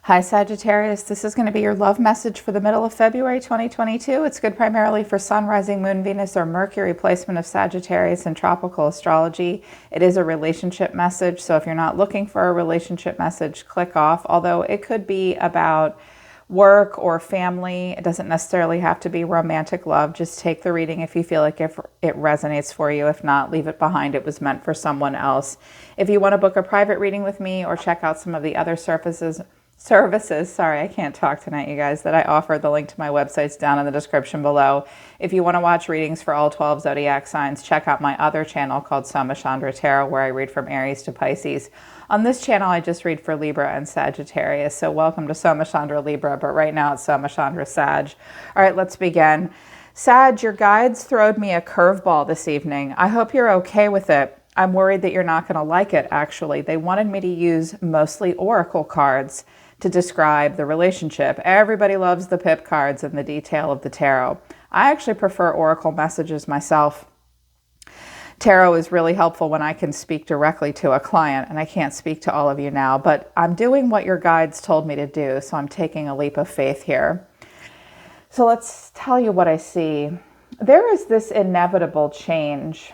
Hi Sagittarius, this is going to be your love message for the middle of February 2022. It's good primarily for Sun, Rising, Moon, Venus, or Mercury placement of Sagittarius in tropical astrology. It is a relationship message, so if you're not looking for a relationship message, click off, although it could be about work or family. It doesn't necessarily have to be romantic love. Just take the reading if you feel like it resonates for you. If not, leave it behind. It was meant for someone else. If you want to book a private reading with me or check out some of the other services, sorry, I can't talk tonight, you guys, that I offer, the link to my website's down in the description below. If you want to watch readings for all 12 zodiac signs, check out my other channel called Soma Chandra Tarot, where I read from Aries to Pisces. On this channel, I just read for Libra and Sagittarius, so welcome to Soma Chandra Libra, but right now it's Soma Chandra Sag. All right, let's begin. Sag, your guides throwed me a curveball this evening. I hope you're okay with it. I'm worried that you're not going to like it, actually. They wanted me to use mostly oracle cards to describe the relationship. Everybody loves the pip cards and the detail of the tarot. I actually prefer oracle messages myself. Tarot is really helpful when I can speak directly to a client, and I can't speak to all of you now, but I'm doing what your guides told me to do, so I'm taking a leap of faith here. So let's tell you what I see. There is this inevitable change,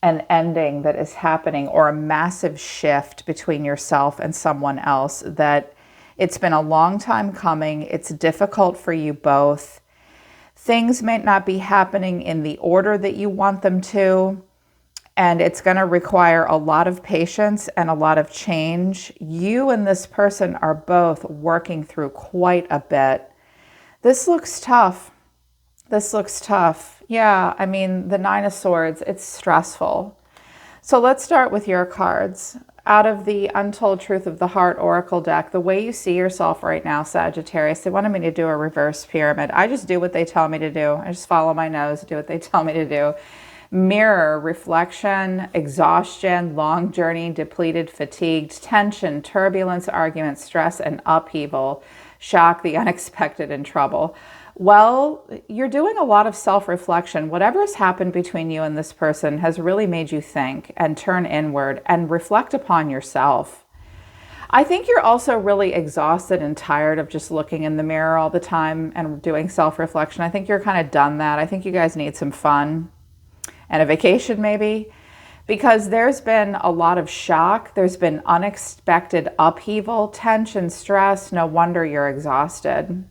an ending that is happening, or a massive shift between yourself and someone else that it's been a long time coming. It's difficult for you both. Things may not be happening in the order that you want them to, and it's going to require a lot of patience and a lot of change. You and this person are both working through quite a bit. This looks tough. This looks tough. Yeah, I mean, the Nine of Swords, it's stressful. So let's start with your cards. Out of the Untold Truth of the Heart Oracle deck, the way you see yourself right now, Sagittarius, they wanted me to do a reverse pyramid. I just do what they tell me to do. I just follow my nose, do what they tell me to do. Mirror, reflection, exhaustion, long journey, depleted, fatigued, tension, turbulence, argument, stress, and upheaval, shock, the unexpected, and trouble. Well, you're doing a lot of self-reflection. Whatever has happened between you and this person has really made you think and turn inward and reflect upon yourself. I think you're also really exhausted and tired of just looking in the mirror all the time and doing self-reflection. I think you're kind of done that. I think you guys need some fun and a vacation maybe, because there's been a lot of shock. There's been unexpected upheaval, tension, stress. No wonder you're exhausted.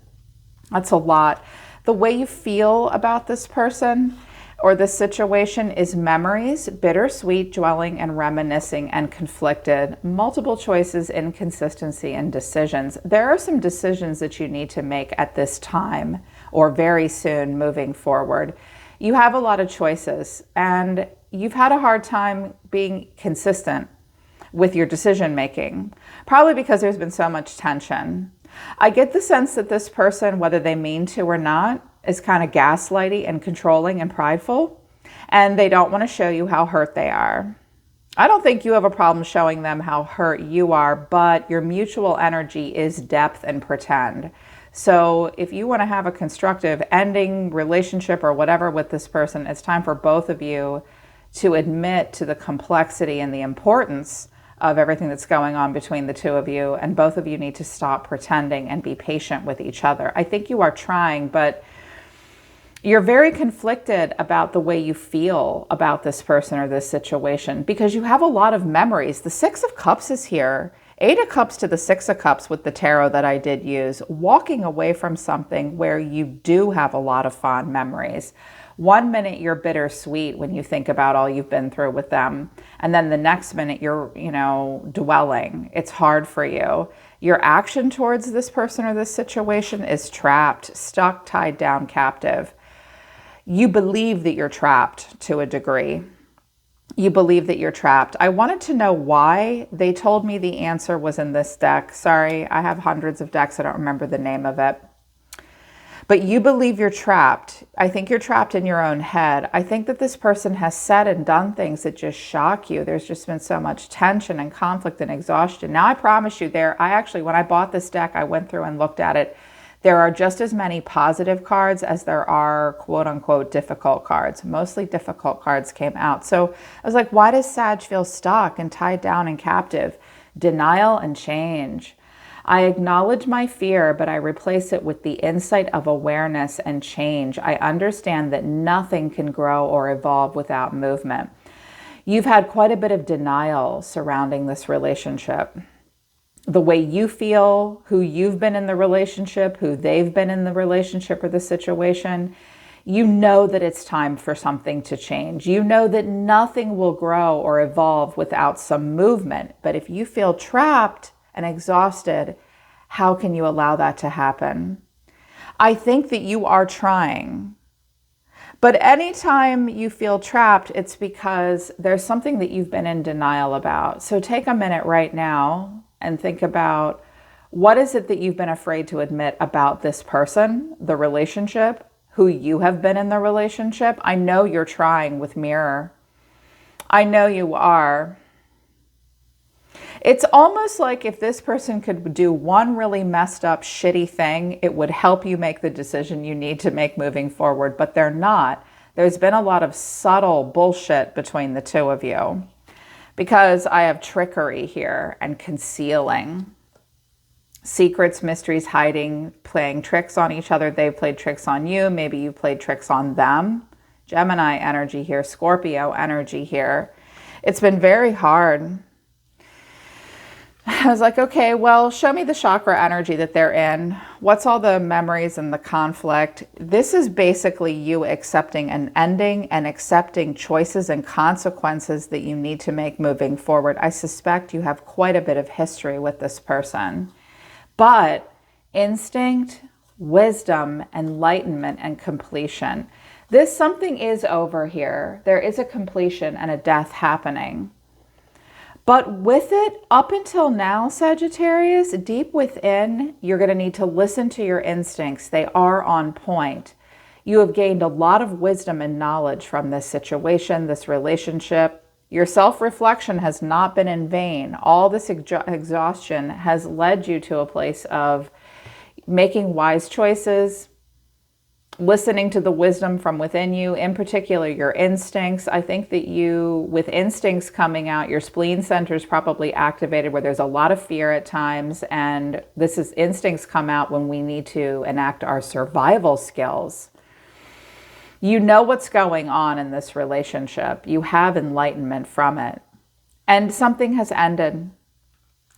That's a lot. The way you feel about this person or this situation is memories, bittersweet, dwelling, and reminiscing, and conflicted. Multiple choices, inconsistency, and decisions. There are some decisions that you need to make at this time or very soon moving forward. You have a lot of choices, and you've had a hard time being consistent with your decision making, probably because there's been so much tension. I get the sense that this person, whether they mean to or not, is kind of gaslighty and controlling and prideful, and they don't want to show you how hurt they are. I don't think you have a problem showing them how hurt you are, but your mutual energy is depth and pretend. So if you want to have a constructive ending, relationship, or whatever with this person, it's time for both of you to admit to the complexity and the importance of everything that's going on between the two of you, and both of you need to stop pretending and be patient with each other. I think you are trying, but you're very conflicted about the way you feel about this person or this situation because you have a lot of memories. The Six of Cups is here. Eight of Cups to the Six of Cups with the tarot that I did use, walking away from something where you do have a lot of fond memories. 1 minute you're bittersweet when you think about all you've been through with them. And then the next minute you're, dwelling. It's hard for you. Your action towards this person or this situation is trapped, stuck, tied down, captive. You believe that you're trapped to a degree. You believe that you're trapped. I wanted to know why. They told me the answer was in this deck. Sorry, I have hundreds of decks. I don't remember the name of it. But you believe you're trapped. I think you're trapped in your own head. I think that this person has said and done things that just shock you. There's just been so much tension and conflict and exhaustion. Now, I promise you when I bought this deck, I went through and looked at it. There are just as many positive cards as there are quote unquote difficult cards. Mostly difficult cards came out. So I was like, why does Sag feel stuck and tied down and captive? Denial and change. I acknowledge my fear, but I replace it with the insight of awareness and change. I understand that nothing can grow or evolve without movement. You've had quite a bit of denial surrounding this relationship. The way you feel, who you've been in the relationship, who they've been in the relationship or the situation, you know that it's time for something to change. You know that nothing will grow or evolve without some movement. But if you feel trapped and exhausted, how can you allow that to happen? I think that you are trying. But anytime you feel trapped, it's because there's something that you've been in denial about. So take a minute right now and think about, what is it that you've been afraid to admit about this person, the relationship, who you have been in the relationship? I know you're trying with Mirror. I know you are. It's almost like if this person could do one really messed up, shitty thing, it would help you make the decision you need to make moving forward, but they're not. There's been a lot of subtle bullshit between the two of you, because I have trickery here and concealing. Secrets, mysteries, hiding, playing tricks on each other. They've played tricks on you. Maybe you played tricks on them. Gemini energy here, Scorpio energy here. It's been very hard. I was like, okay, well, show me the chakra energy that they're in. What's all the memories and the conflict? This is basically you accepting an ending and accepting choices and consequences that you need to make moving forward. I suspect you have quite a bit of history with this person. But instinct, wisdom, enlightenment, and completion. This something is over here. There is a completion and a death happening. But with it, up until now, Sagittarius, deep within, you're going to need to listen to your instincts. They are on point. You have gained a lot of wisdom and knowledge from this situation, this relationship. Your self-reflection has not been in vain. All this exhaustion has led you to a place of making wise choices, listening to the wisdom from within you, in particular your instincts. I think that you, with instincts coming out, your spleen center is probably activated where there's a lot of fear at times, and this is instincts come out when we need to enact our survival skills. You know what's going on in this relationship. You have enlightenment from it. And something has ended.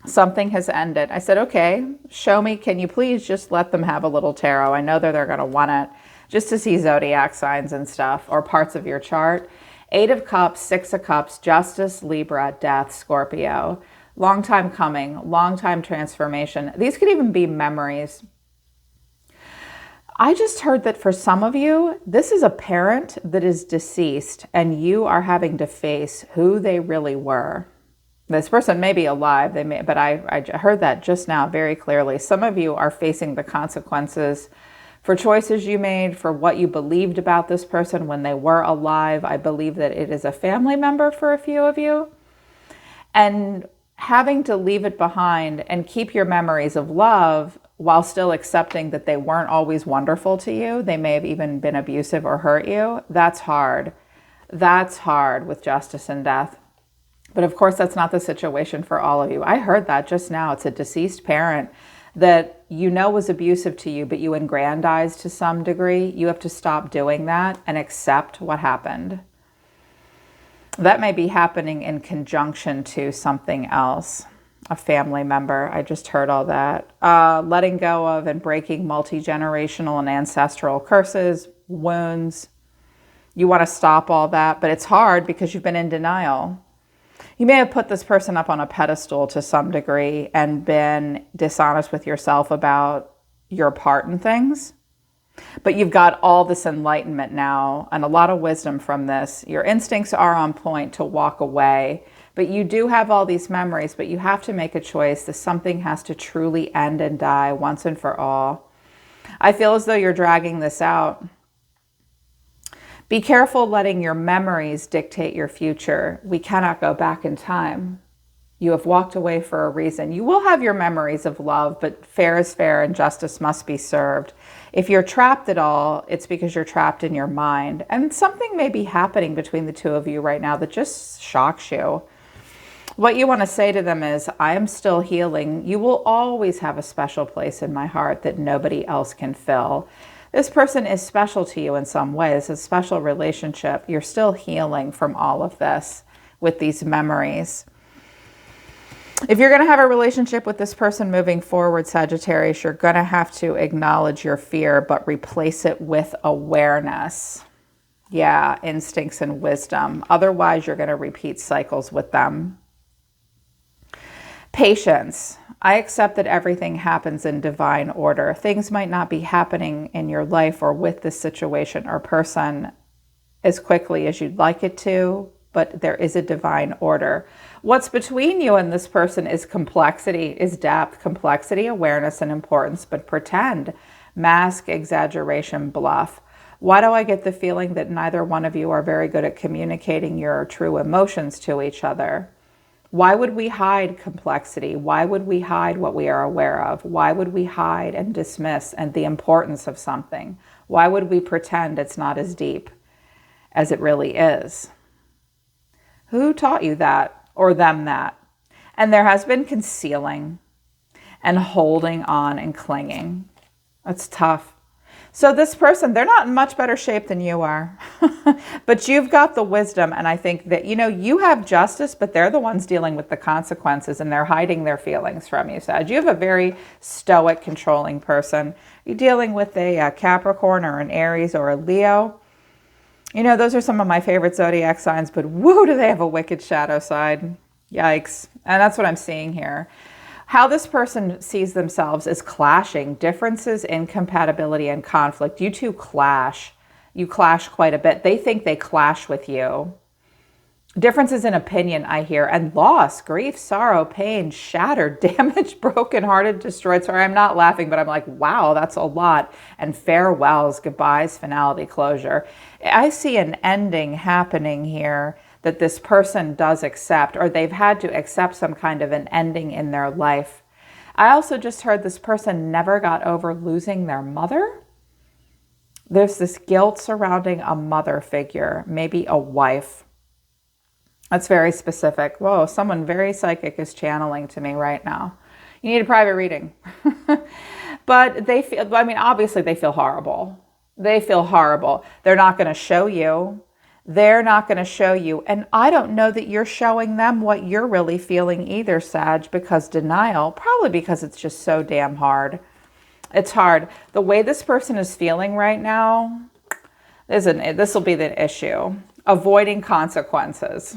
Something has ended. I said, okay, show me. Can you please just let them have a little tarot? I know that they're going to want it just to see zodiac signs and stuff or parts of your chart. 8 of Cups, 6 of Cups, Justice, Libra, Death, Scorpio. Long time coming, long time transformation. These could even be memories. I just heard that for some of you, this is a parent that is deceased and you are having to face who they really were. This person may be alive, but I heard that just now very clearly. Some of you are facing the consequences for choices you made, for what you believed about this person when they were alive. I believe that it is a family member for a few of you. And having to leave it behind and keep your memories of love while still accepting that they weren't always wonderful to you. They may have even been abusive or hurt you. That's hard. That's hard with Justice and Death. But of course, that's not the situation for all of you. I heard that just now. It's a deceased parent that you know was abusive to you, but you aggrandized to some degree. You have to stop doing that and accept what happened. That may be happening in conjunction to something else. A family member. I just heard all that. Letting go of and breaking multi-generational and ancestral curses, wounds. You want to stop all that, but it's hard because you've been in denial. You may have put this person up on a pedestal to some degree and been dishonest with yourself about your part in things. But you've got all this enlightenment now and a lot of wisdom from this. Your instincts are on point to walk away. But you do have all these memories, but you have to make a choice that something has to truly end and die once and for all. I feel as though you're dragging this out. Be careful letting your memories dictate your future. We cannot go back in time. You have walked away for a reason. You will have your memories of love, but fair is fair and justice must be served. If you're trapped at all, it's because you're trapped in your mind. And something may be happening between the two of you right now that just shocks you. What you want to say to them is, I am still healing. You will always have a special place in my heart that nobody else can fill. This person is special to you in some way. It's a special relationship. You're still healing from all of this with these memories. If you're going to have a relationship with this person moving forward, Sagittarius, you're going to have to acknowledge your fear, but replace it with awareness. Yeah, instincts and wisdom. Otherwise, you're going to repeat cycles with them. Patience. I accept that everything happens in divine order. Things might not be happening in your life or with this situation or person as quickly as you'd like it to, but there is a divine order. What's between you and this person is complexity, is depth, complexity, awareness, and importance, but pretend, mask, exaggeration, bluff. Why do I get the feeling that neither one of you are very good at communicating your true emotions to each other? Why would we hide complexity? Why would we hide what we are aware of? Why would we hide and dismiss and the importance of something? Why would we pretend it's not as deep as it really is? Who taught you that or them that? And there has been concealing and holding on and clinging. That's tough. So this person, they're not in much better shape than you are, but you've got the wisdom. And I think that, you have justice, but they're the ones dealing with the consequences and they're hiding their feelings from you, Sag. You have a very stoic, controlling person. You're dealing with a Capricorn or an Aries or a Leo. Those are some of my favorite zodiac signs, but woo, do they have a wicked shadow side. Yikes. And that's what I'm seeing here. How this person sees themselves is clashing, differences, incompatibility, and conflict. You two clash. You clash quite a bit. They think they clash with you. Differences in opinion, I hear, and loss, grief, sorrow, pain, shattered, damaged, brokenhearted, destroyed. Sorry, I'm not laughing, but I'm like, wow, that's a lot. And farewells, goodbyes, finality, closure. I see an ending happening here that this person does accept, or they've had to accept some kind of an ending in their life. I also just heard this person never got over losing their mother. There's this guilt surrounding a mother figure, maybe a wife. That's very specific. Whoa, someone very psychic is channeling to me right now. You need a private reading. But they feel, obviously they feel horrible. They feel horrible. They're not going to show you. They're not going to show you. And I don't know that you're showing them what you're really feeling either, Sag, because denial, probably because it's just so damn hard. It's hard. The way this person is feeling right now, this will be the issue. Avoiding consequences.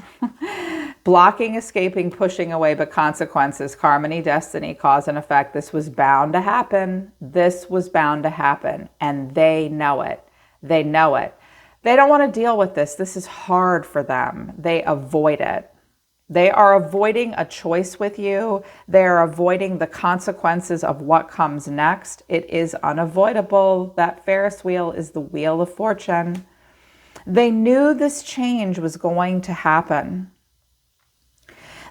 Blocking, escaping, pushing away, but consequences. Karma, destiny, cause and effect. This was bound to happen. This was bound to happen. And they know it. They know it. They don't want to deal with this. This is hard for them. They avoid it. They are avoiding a choice with you. They are avoiding the consequences of what comes next. It is unavoidable. That Ferris wheel is the wheel of fortune. They knew this change was going to happen.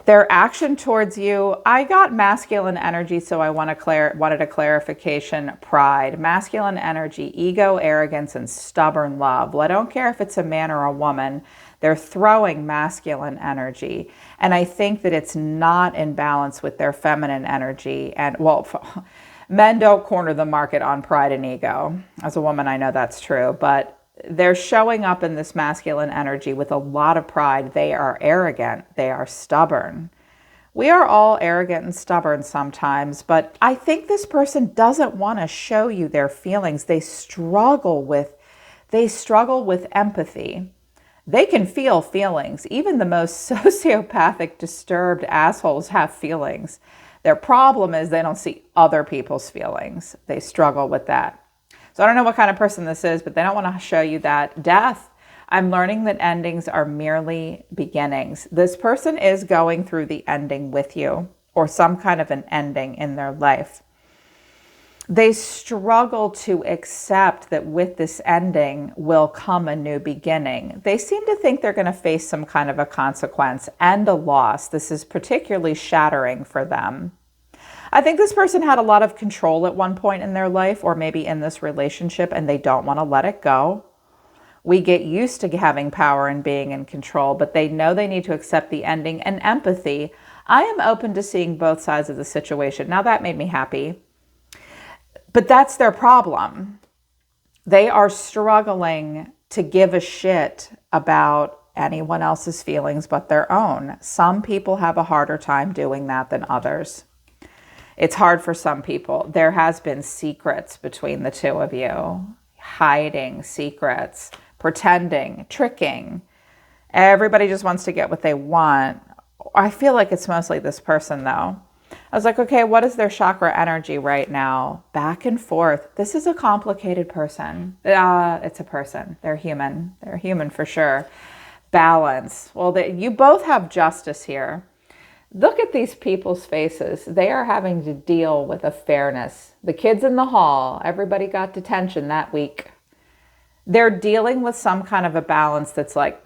Their action towards you, I got masculine energy, so I wanted a clarification. Pride, masculine energy, ego, arrogance, and stubborn love. Well, I don't care if it's a man or a woman. They're throwing masculine energy. And I think that it's not in balance with their feminine energy. And, well, men don't corner the market on pride and ego. As a woman, I know that's true. But they're showing up in this masculine energy with a lot of pride. They are arrogant. They are stubborn. We are all arrogant and stubborn sometimes, but I think this person doesn't want to show you their feelings. They struggle with empathy. They can feel feelings. Even the most sociopathic, disturbed assholes have feelings. Their problem is they don't see other people's feelings. They struggle with that. So I don't know what kind of person this is, but they don't want to show you that. Death. I'm learning that endings are merely beginnings. This person is going through the ending with you, or some kind of an ending in their life. They struggle to accept that with this ending will come a new beginning. They seem to think they're going to face some kind of a consequence and a loss. This is particularly shattering for them. I think this person had a lot of control at one point in their life, or maybe in this relationship, and they don't want to let it go. We get used to having power and being in control, but they know they need to accept the ending and empathy. I am open to seeing both sides of the situation. Now that made me happy, but that's their problem. They are struggling to give a shit about anyone else's feelings but their own. Some people have a harder time doing that than others. It's hard for some people. There has been secrets between the two of you, hiding secrets, pretending, tricking. Everybody just wants to get what they want. I feel like it's mostly this person though. I was like, okay, what is their chakra energy right now? Back and forth. This is a complicated person. It's a person. They're human. They're human for sure. Balance. Well, you both have justice here. Look at these people's faces. They are having to deal with a fairness. The kids in the hall, everybody got detention that week. They're dealing with some kind of a balance that's like,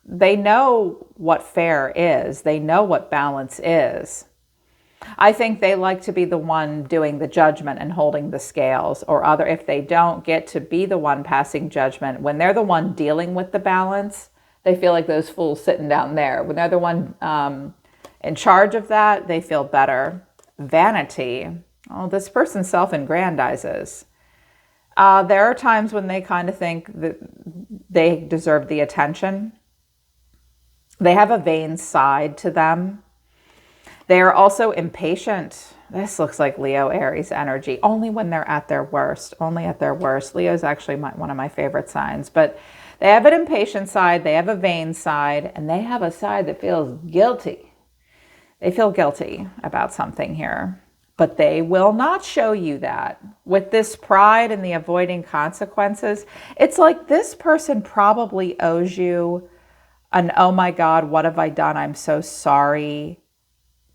they know what fair is. They know what balance is. I think they like to be the one doing the judgment and holding the scales, or if they don't get to be the one passing judgment, when they're the one dealing with the balance, they feel like those fools sitting down there. When they're the one in charge of that, they feel better. Vanity. Oh, this person self-aggrandizes. There are times when they kind of think that they deserve the attention. They have a vain side to them. They are also impatient. This looks like Leo Aries energy, only when they're at their worst, only at their worst. Leo is actually one of my favorite signs, but they have an impatient side, they have a vain side, and they have a side that feels guilty. They feel guilty about something here, but they will not show you that. With this pride and the avoiding consequences, it's like this person probably owes you an, oh my God, what have I done? I'm so sorry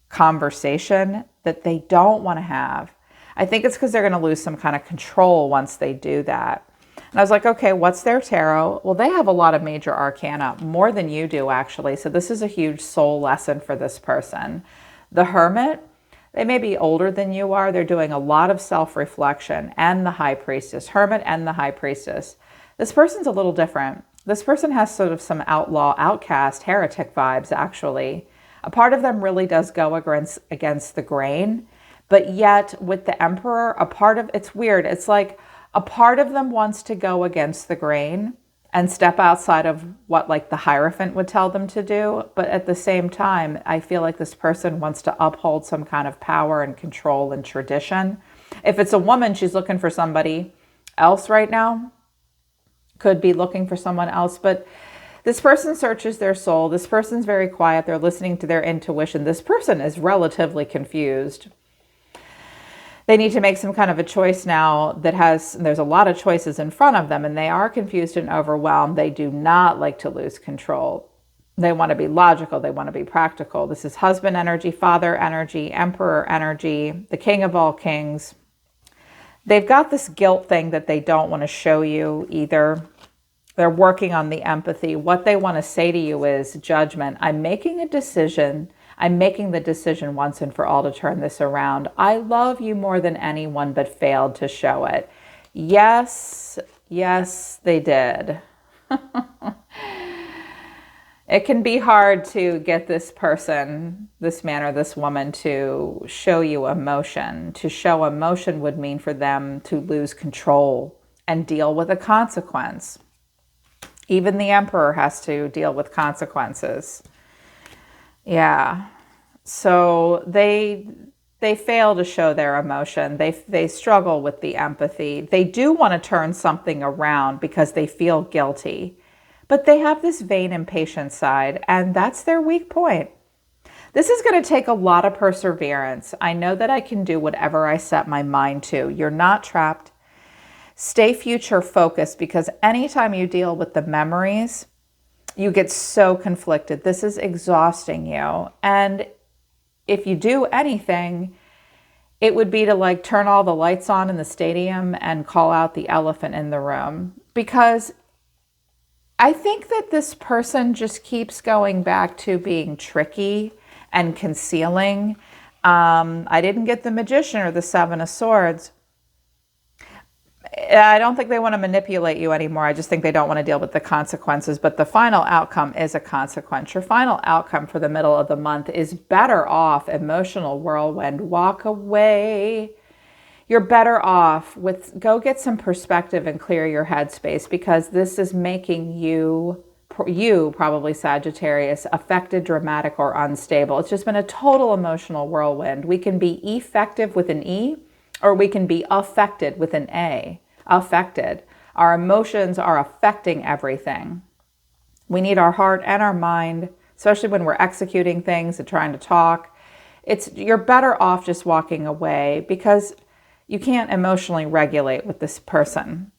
conversation that they don't want to have. I think it's because they're going to lose some kind of control once they do that. And I was like, okay, what's their tarot? Well, they have a lot of major arcana, more than you do actually. So this is a huge soul lesson for this person. The Hermit, they may be older than you are. They're doing a lot of self-reflection, and the High Priestess, Hermit and the High Priestess. This person's a little different. This person has sort of some outlaw, outcast, heretic vibes actually. A part of them really does go against the grain, but yet with the Emperor, it's weird. It's like a part of them wants to go against the grain and step outside of what like the Hierophant would tell them to do. But at the same time, I feel like this person wants to uphold some kind of power and control and tradition. If it's a woman, she's looking for somebody else right now. Could be looking for someone else, but this person searches their soul. This person's very quiet. They're listening to their intuition. This person is relatively confused. They need to make some kind of a choice now there's a lot of choices in front of them, and they are confused and overwhelmed. They do not like to lose control. They want to be logical. They want to be practical. This is husband energy, father energy, emperor energy, the king of all kings. They've got this guilt thing that they don't want to show you either. They're working on the empathy. What they want to say to you is judgment. I'm making a decision. I'm making the decision once and for all to turn this around. I love you more than anyone, but failed to show it. Yes, they did. It can be hard to get this person, this man or this woman, to show you emotion. To show emotion would mean for them to lose control and deal with a consequence. Even the Emperor has to deal with consequences. Yeah. So they fail to show their emotion. They struggle with the empathy. They do want to turn something around because they feel guilty. But they have this vain, impatient side, and that's their weak point. This is going to take a lot of perseverance. I know that I can do whatever I set my mind to. You're not trapped. Stay future focused, because anytime you deal with the memories, you get so conflicted. This is exhausting you. And if you do anything, it would be to like turn all the lights on in the stadium and call out the elephant in the room. Because I think that this person just keeps going back to being tricky and concealing. I didn't get the Magician or the Seven of Swords. I don't think they want to manipulate you anymore. I just think they don't want to deal with the consequences. But the final outcome is a consequence. Your final outcome for the middle of the month is better off, emotional whirlwind, walk away. You're better off with, go get some perspective and clear your headspace, because this is making you probably Sagittarius, affected, dramatic, or unstable. It's just been a total emotional whirlwind. We can be effective with an E, or we can be affected with an A. Affected. Our emotions are affecting everything. We need our heart and our mind, especially when we're executing things and trying to talk. You're better off just walking away, because you can't emotionally regulate with this person.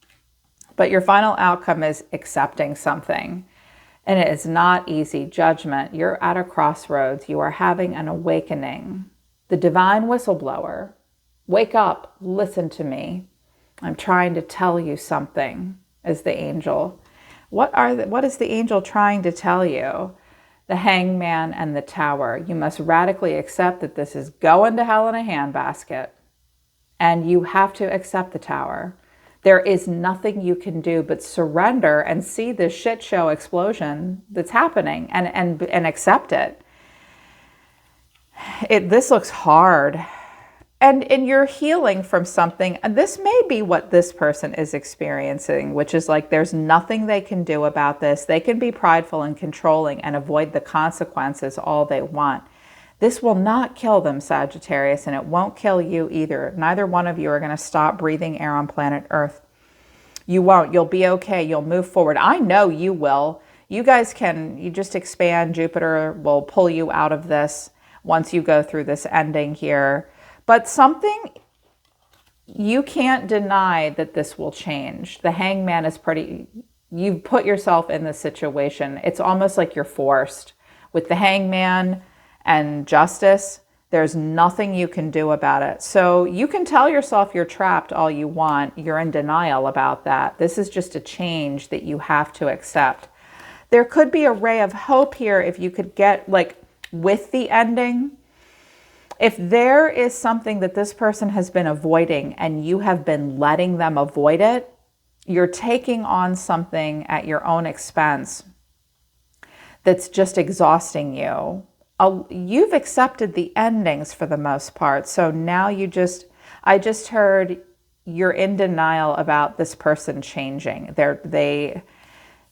But your final outcome is accepting something. And it is not easy. Judgment. You're at a crossroads. You are having an awakening. The divine whistleblower. Wake up, listen to me. I'm trying to tell you something, is the angel. What is the angel trying to tell you? The hangman and the tower. You must radically accept that this is going to hell in a handbasket. And you have to accept the tower. There is nothing you can do but surrender and see this shit show explosion that's happening and accept it. This looks hard. And you're healing from something. And this may be what this person is experiencing, which is like there's nothing they can do about this. They can be prideful and controlling and avoid the consequences all they want. This will not kill them, Sagittarius, and it won't kill you either. Neither one of you are going to stop breathing air on planet Earth. You won't. You'll be okay. You'll move forward. I know you will. You guys you just expand. Jupiter will pull you out of this once you go through this ending here. But something, you can't deny that this will change. The hangman is you've put yourself in this situation. It's almost like you're forced. With the hangman and justice, there's nothing you can do about it. So you can tell yourself you're trapped all you want. You're in denial about that. This is just a change that you have to accept. There could be a ray of hope here if you could get, with the ending. If there is something that this person has been avoiding and you have been letting them avoid it, you're taking on something at your own expense that's just exhausting you. You've accepted the endings for the most part. So now I just heard you're in denial about this person changing.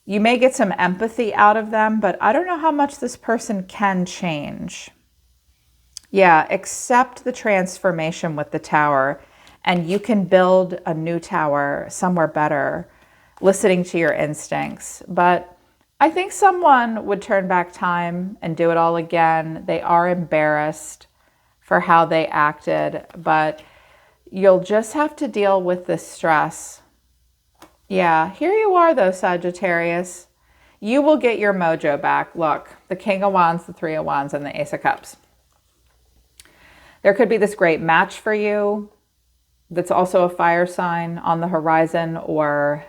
You may get some empathy out of them, but I don't know how much this person can change. Yeah, accept the transformation with the tower, and you can build a new tower somewhere better, listening to your instincts. But I think someone would turn back time and do it all again. They are embarrassed for how they acted, but you'll just have to deal with this stress. Yeah, here you are though, Sagittarius. You will get your mojo back. Look, the King of Wands, the Three of Wands, and the Ace of Cups. There could be this great match for you that's also a fire sign on the horizon, or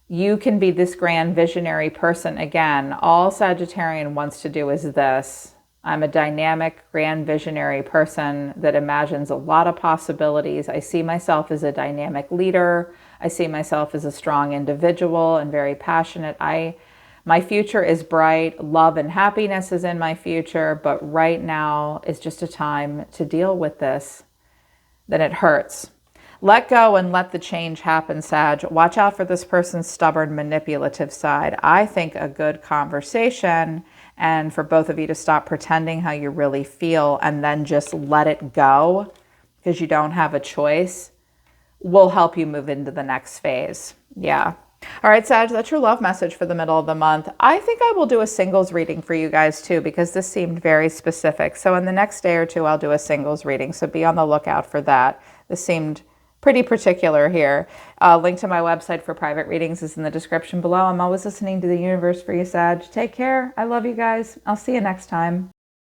you can be this grand visionary person. Again, all Sagittarian wants to do is this. I'm a dynamic, grand visionary person that imagines a lot of possibilities. I see myself as a dynamic leader. I see myself as a strong individual and very passionate. My future is bright. Love and happiness is in my future, but right now is just a time to deal with this. Then it hurts. Let go and let the change happen, Sag. Watch out for this person's stubborn, manipulative side. I think a good conversation, and for both of you to stop pretending how you really feel and then just let it go because you don't have a choice, will help you move into the next phase. Yeah. All right, Sag, that's your love message for the middle of the month. I think I will do a singles reading for you guys too, because this seemed very specific. So in the next day or two, I'll do a singles reading. So be on the lookout for that. This seemed pretty particular here. Link to my website for private readings is in the description below. I'm always listening to the universe for you, Sag. Take care. I love you guys. I'll see you next time.